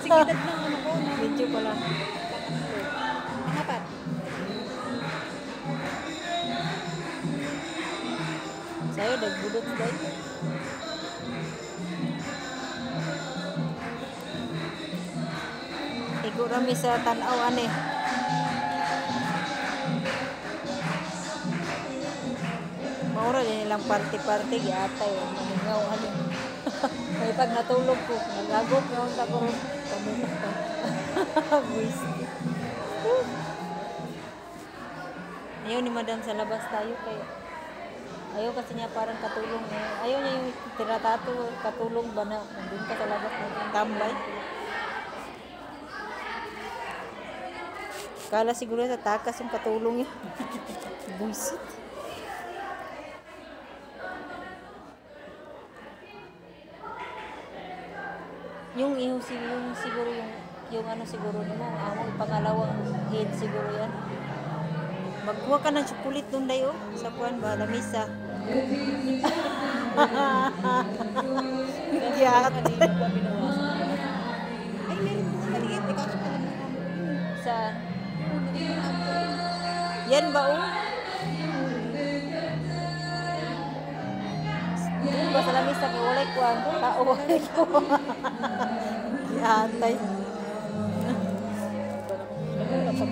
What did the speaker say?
Sige, dad lang ano ko. Medyo pala. Apat. Sa'yo, nagbudot dahil. Igo rami sa tanaw, ane. Maura din nilang party-party, giatay. Maningaw, ano. May pag natulog ko, nagagok na ang tagong kami na to. Buwis. Ayaw ni madam sa labas tayo kaya ayaw kasi niya parang katulong eh. Ayaw niya yung tinatato katulong ba na nandun ka sa labas na tambay. Kala siguro sa takas yung katulong niya. Buisit. Yung siguro yung ano siguro mo, ang pangalawang head siguro yan. Magkuha ka ng chocolate doon dayo sa kuan ba lamisa. Kiyat. Ay, meron po maliit. Ikaw sa pala mo. Sa yan ba oh? Doon ba sa lamisa kay walay kuan? Tao walay ko. Kiyatay.